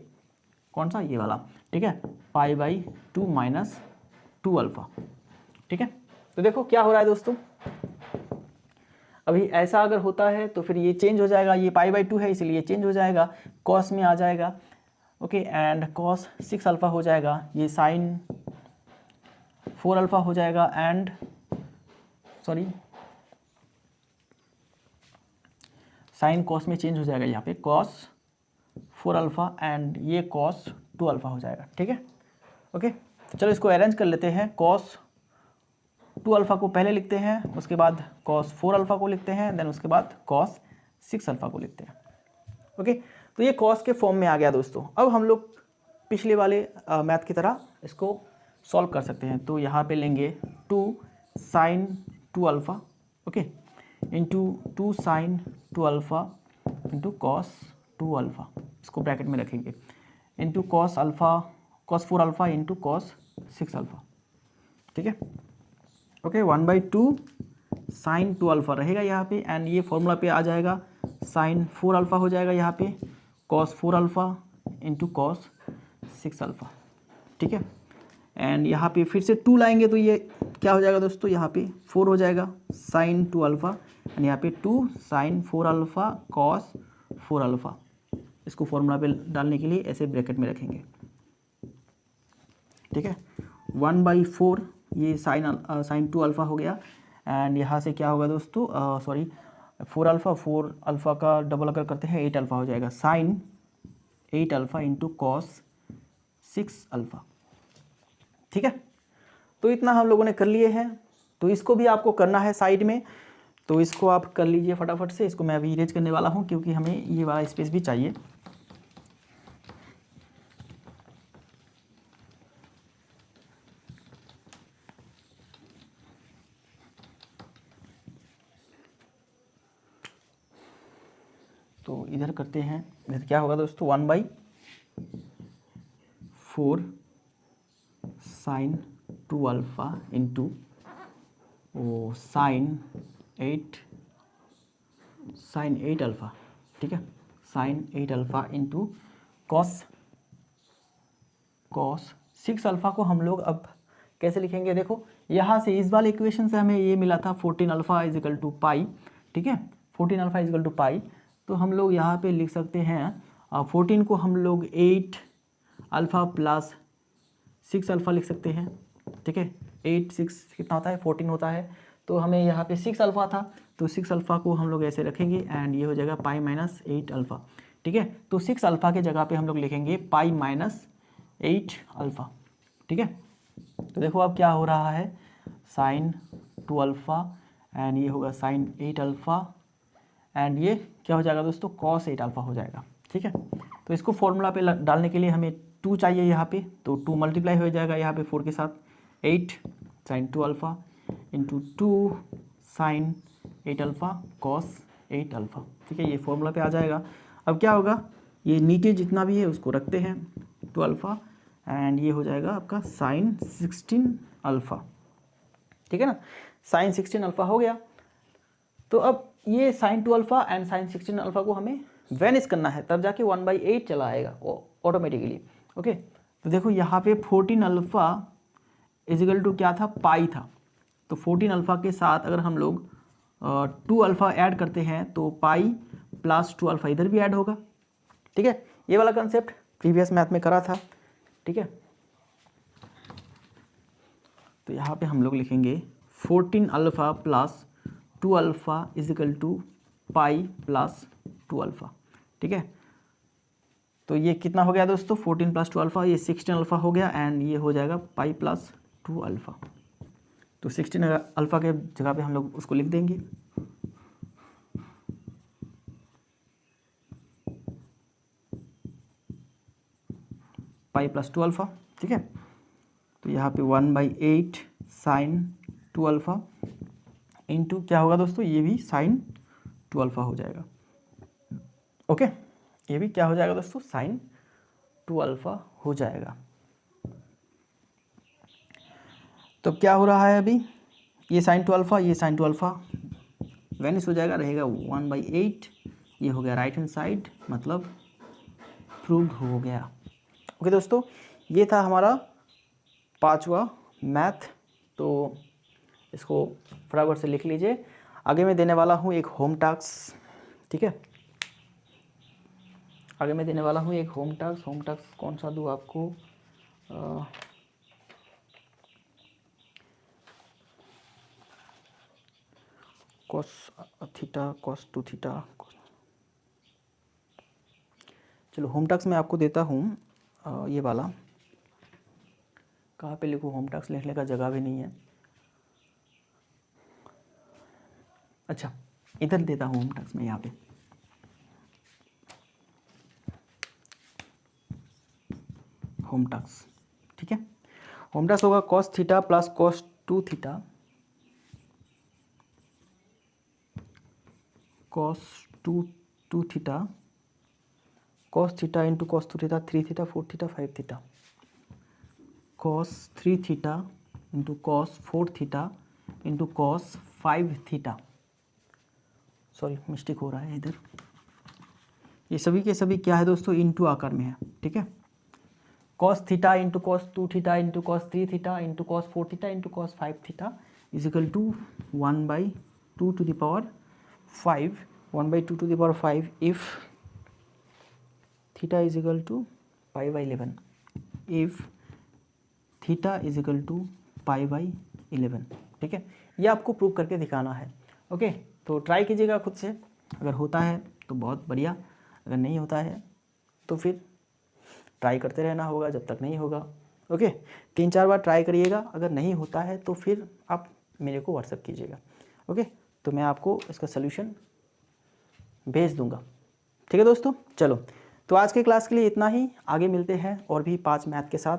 कौन सा, ये वाला, ठीक है, पाई बाई 2 माइनस 2 अल्फ़ा, ठीक है। तो देखो क्या हो रहा है दोस्तों, अभी ऐसा अगर होता है तो फिर ये चेंज हो जाएगा, ये पाई बाई 2 है इसलिए चेंज हो जाएगा, कॉस में आ जाएगा। ओके, एंड कॉस 6 अल्फ़ा हो जाएगा, ये साइन 4 अल्फ़ा हो जाएगा, एंड सॉरी साइन कॉस में चेंज हो जाएगा, यहाँ पे कॉस 4 अल्फ़ा एंड ये कॉस 2 अल्फ़ा हो जाएगा, ठीक है। ओके, तो चलो इसको अरेंज कर लेते हैं, कॉस 2 अल्फ़ा को पहले लिखते हैं, उसके बाद कॉस 4 अल्फ़ा को लिखते हैं, देन उसके बाद कॉस 6 अल्फ़ा को लिखते हैं। ओके, तो ये कॉस के फॉर्म में आ गया दोस्तों। अब हम लोग पिछले वाले मैथ की तरह इसको सॉल्व कर सकते हैं। तो यहाँ पे लेंगे 2 sine 2 alpha, okay, into 2 sine 2 alpha into cos 2 alpha, इसको ब्रैकेट में रखेंगे, into cos alpha cos 4 alpha into cos 6 alpha, ठीक है। ओके, 1/2 साइन 2 अल्फ़ा रहेगा यहाँ पे, एंड ये फॉर्मूला पे आ जाएगा, साइन 4 अल्फ़ा हो जाएगा यहाँ पे, cos 4 alpha into cos 6 alpha, ठीक है। एंड यहाँ पे फिर से 2 लाएंगे तो ये क्या हो जाएगा दोस्तों, यहाँ पे 4 हो जाएगा, साइन 2 अल्फ़ा, एंड यहाँ पे 2 साइन 4 अल्फ़ा कॉस 4 अल्फ़ा, इसको फॉर्मूला पे डालने के लिए ऐसे ब्रैकेट में रखेंगे, ठीक है। 1/4 ये साइन 2 अल्फ़ा हो गया, एंड यहाँ से क्या होगा दोस्तों, सॉरी 4 अल्फ़ा का डबल अगर करते हैं 8 अल्फ़ा हो जाएगा, sine 8 alpha into cos 6 alpha, ठीक है। तो इतना हम लोगों ने कर लिए हैं, तो इसको भी आपको करना है साइड में, तो इसको आप कर लीजिए फटाफट से। इसको मैं अभी इरेज करने वाला हूँ क्योंकि हमें ये वाला स्पेस भी चाहिए। तो इधर करते हैं, इधर क्या होगा दोस्तों 1/4 sine 2 alpha into sine 8 alpha, ठीक है, sine 8 alpha into cos 6 alpha को हम लोग अब कैसे लिखेंगे, देखो यहाँ से इस वाले इक्वेशन से हमें ये मिला था 14 अल्फ़ा इजिकल टू पाई, ठीक है, 14 अल्फ़ा इजिकल टू पाई। तो हम लोग यहाँ पे लिख सकते हैं 14 को हम लोग 8 अल्फ़ा प्लस 6 अल्फ़ा लिख सकते हैं, ठीक है, 8 6 कितना होता है 14 होता है। तो हमें यहाँ पे 6 अल्फ़ा था, तो 6 अल्फ़ा को हम लोग ऐसे रखेंगे एंड ये हो जाएगा पाई माइनस 8 अल्फ़ा, ठीक है। तो 6 अल्फ़ा के जगह पे हम लोग लिखेंगे पाई माइनस 8 अल्फ़ा, ठीक है। तो देखो अब क्या हो रहा है, साइन 2 अल्फ़ा एंड ये होगा साइन 8 अल्फ़ा एंड ये क्या हो जाएगा दोस्तों कॉस 8 अल्फ़ा हो जाएगा, ठीक है। तो इसको फॉर्मूला पे डालने के लिए हमें 2 चाहिए यहाँ पे, तो 2 मल्टीप्लाई हो जाएगा यहाँ पे 4 के साथ, 8 sine 2 alpha into 2 sine 8 alpha cos 8 alpha, ठीक है, ये फॉर्मूला पे आ जाएगा। अब क्या होगा, ये नीचे जितना भी है उसको रखते हैं 2 अल्फ़ा एंड ये हो जाएगा आपका साइन 16 अल्फ़ा, ठीक है ना, साइन 16 अल्फ़ा हो गया। तो अब ये sine 2 alpha and sine 16 alpha को हमें वेनिश करना है, तब जाके 1/8 चला आएगा ऑटोमेटिकली, ओके। तो देखो यहाँ पे 14 अल्फ़ा इजिकल टू क्या था पाई था, तो 14 अल्फ़ा के साथ अगर हम लोग 2 अल्फ़ा ऐड करते हैं तो पाई प्लस 2 अल्फ़ा इधर भी ऐड होगा, ठीक है। ये वाला कंसेप्ट प्रीवियस मैथ में करा था, ठीक है। तो यहाँ पे हम लोग लिखेंगे 14 alpha plus 2 alpha is equal to pi plus 2 alpha, ठीक है। तो ये कितना हो गया दोस्तों 14 प्लस 2 अल्फ़ा, ये 16 अल्फ़ा हो गया एंड ये हो जाएगा पाई प्लस 2 अल्फ़ा। तो 16 अल्फ़ा के जगह पे हम लोग उसको लिख देंगे, पाई प्लस 2 अल्फ़ा, ठीक है। तो यहाँ पे 1/8 साइन 2 अल्फ़ा इंटू क्या होगा दोस्तों, ये भी साइन 2 अल्फ़ा हो जाएगा, ओके, ये भी क्या हो जाएगा दोस्तों साइन 2 अल्फ़ा हो जाएगा। तो क्या हो रहा है अभी, ये साइन 2 अल्फ़ा ये साइन 2 अल्फ़ा वेनिश हो जाएगा, रहेगा 1/8, ये हो गया राइट हैंड साइड, मतलब प्रूव्ड हो गया। ओके दोस्तों, ये था हमारा 5वां मैथ, तो इसको फटाफट से लिख लीजिए। आगे मैं देने वाला हूँ एक होम टास्क, ठीक है, आगे मैं देने वाला हूँ एक होम टास्क कौन सा दूँ आपको, कॉस थीटा कॉस 2 थीटा, चलो होम टास्क मैं आपको देता हूँ ये वाला, कहाँ पे लिखूँ, होम टास्क लिखने का जगह भी नहीं है, अच्छा इधर देता हूँ होम टास्क में यहाँ पे, होम टास्क, ठीक है। होम टास्क होगा cos theta plus cos 2 theta, cos 2 theta, cos theta into cos 2 theta 3 theta 4 theta 5 theta, cos 3 theta into cos 4 theta into cos 5 theta, sorry mistake हो रहा है इधर, ये सभी के सभी क्या है दोस्तों इंटू आकार में है, ठीक है। Cos theta into cos 2 theta into cos 3 theta into cos 4 theta into cos 5 theta is equal to 1/2 to the power 5, 1/2 to the power 5 if theta is equal to π/11, if theta is equal to π/11, ठीक है। ये आपको प्रूव करके दिखाना है, ओके। तो ट्राई कीजिएगा खुद से, अगर होता है तो बहुत बढ़िया, अगर नहीं होता है तो फिर ट्राई करते रहना होगा जब तक नहीं होगा, ओके। 3-4 बार ट्राई करिएगा, अगर नहीं होता है तो फिर आप मेरे को व्हाट्सएप कीजिएगा, ओके। तो मैं आपको इसका सलूशन भेज दूंगा, ठीक है दोस्तों। चलो, तो आज के क्लास के लिए इतना ही, आगे मिलते हैं और भी 5 मैथ के साथ।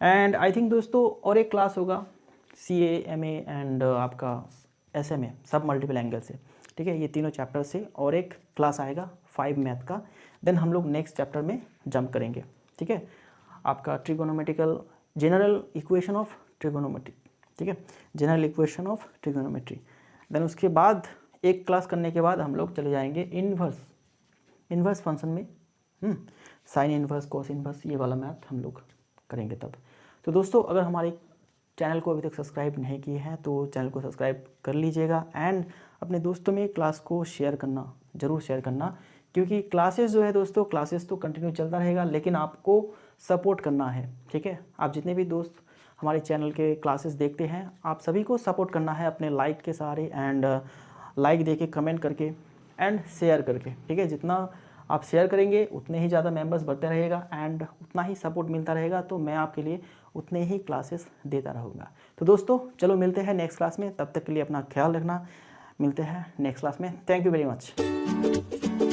एंड आई थिंक दोस्तों और एक क्लास होगा CA MA एंड आपका SMA सब मल्टीपल एंगल से, ठीक है, ये तीनों चैप्टर से और एक क्लास आएगा 5 मैथ का। देन हम लोग नेक्स्ट चैप्टर में जंप करेंगे, ठीक है। आपका trigonometrical general equation of trigonometry, ठीक है, general equation of trigonometry. Then उसके बाद एक क्लास करने के बाद हम लोग चले जाएंगे इन्वर्स फंक्शन में, साइन इन्वर्स, कॉस इन्वर्स, ये वाला मैथ हम लोग करेंगे तब। तो दोस्तों अगर हमारे चैनल को अभी तक सब्सक्राइब नहीं किए हैं तो चैनल को सब्सक्राइब कर लीजिएगा एंड अपने दोस्तों में क्लास को शेयर करना, ज़रूर शेयर करना, क्योंकि क्लासेस जो है दोस्तों, क्लासेस तो कंटिन्यू चलता रहेगा लेकिन आपको सपोर्ट करना है, ठीक है। आप जितने भी दोस्त हमारे चैनल के क्लासेस देखते हैं, आप सभी को सपोर्ट करना है अपने लाइक के सहारे एंड लाइक देके, कमेंट करके एंड शेयर करके, ठीक है। जितना आप शेयर करेंगे उतने ही ज़्यादा मेंबर्स बढ़ते रहेगा एंड उतना ही सपोर्ट मिलता रहेगा, तो मैं आपके लिए उतने ही क्लासेस देता रहूँगा। तो दोस्तों चलो मिलते हैं नेक्स्ट क्लास में, तब तक के लिए अपना ख्याल रखना, मिलते हैं नेक्स्ट क्लास में। Thank you very much.